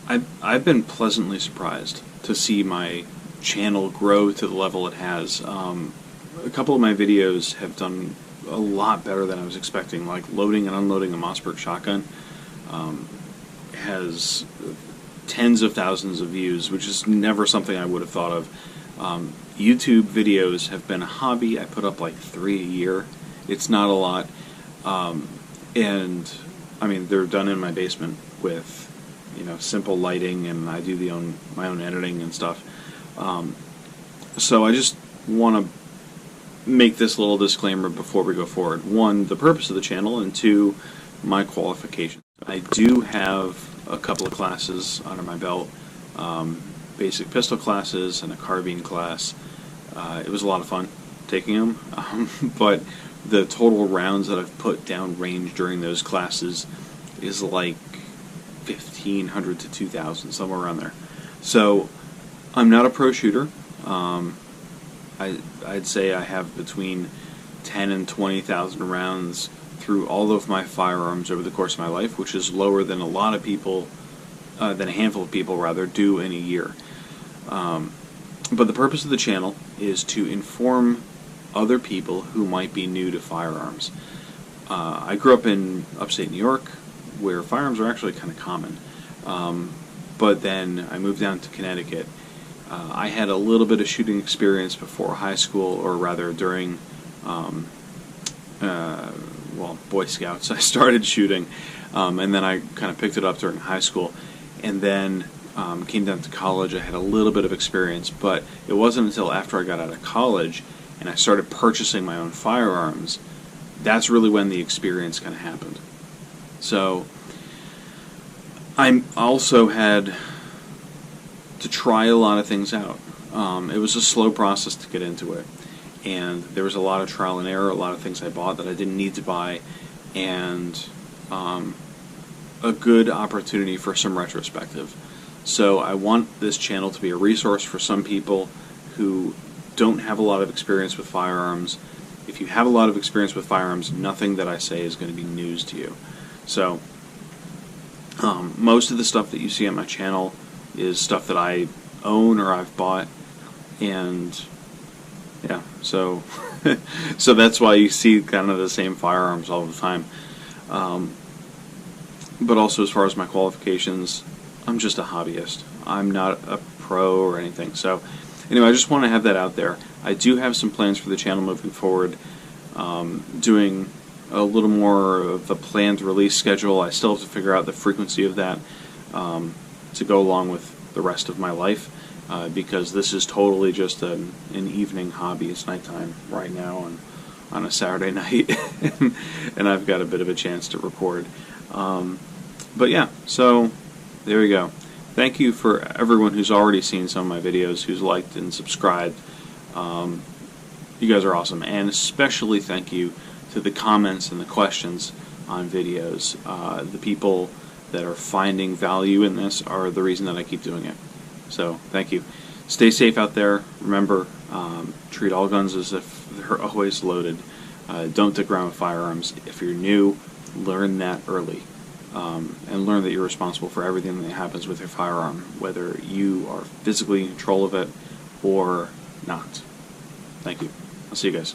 I've been pleasantly surprised to see my channel grow to the level it has. A couple of my videos have done a lot better than I was expecting, like loading and unloading a Mossberg shotgun. Has tens of thousands of views, which is never something I would have thought of. YouTube videos have been a hobby. I put up like 3 a year. It's not a lot. And I mean, they're done in my basement with, simple lighting, and I do my own editing and stuff. So I just want to make this little disclaimer before we go forward. One, the purpose of the channel, and two, my qualifications. I do have a couple of classes under my belt, basic pistol classes and a carbine class. It was a lot of fun taking them, but the total rounds that I've put down range during those classes is like 1,500 to 2,000, somewhere around there. So I'm not a pro shooter. I'd say I have between 10 and 20,000 rounds through all of my firearms over the course of my life, which is lower than a handful of people rather do in a year. But the purpose of the channel is to inform other people who might be new to firearms. I grew up in upstate New York, where firearms are actually kind of common. But then I moved down to Connecticut. I had a little bit of shooting experience before high school, or rather during, Boy Scouts. I started shooting, and then I kind of picked it up during high school, and then came down to college. I had a little bit of experience, but it wasn't until after I got out of college and I started purchasing my own firearms, that's really when the experience kind of happened. So I also had to try a lot of things out. It was a slow process to get into it, and there was a lot of trial and error, a lot of things I bought that I didn't need to buy, and a good opportunity for some retrospective. So I want this channel to be a resource for some people who don't have a lot of experience with firearms. If you have a lot of experience with firearms, nothing that I say is going to be news to you. So most of the stuff that you see on my channel is stuff that I own or I've bought, and yeah, so so that's why you see kind of the same firearms all the time. But also, as far as my qualifications, I'm just a hobbyist. I'm not a pro or anything. So anyway, I just want to have that out there. I do have some plans for the channel moving forward, doing a little more of a planned release schedule. I still have to figure out the frequency of that to go along with the rest of my life, because this is totally just an evening hobby. It's nighttime right now on a Saturday night, and I've got a bit of a chance to record. But yeah, so there we go. Thank you for everyone who's already seen some of my videos, who's liked and subscribed. You guys are awesome, and especially thank you to the comments and the questions on videos. The people that are finding value in this are the reason that I keep doing it. So thank you. Stay safe out there. Remember, treat all guns as if they're always loaded. Don't dick around with firearms. If you're new, learn that early. And learn that you're responsible for everything that happens with your firearm, whether you are physically in control of it or not. Thank you. I'll see you guys.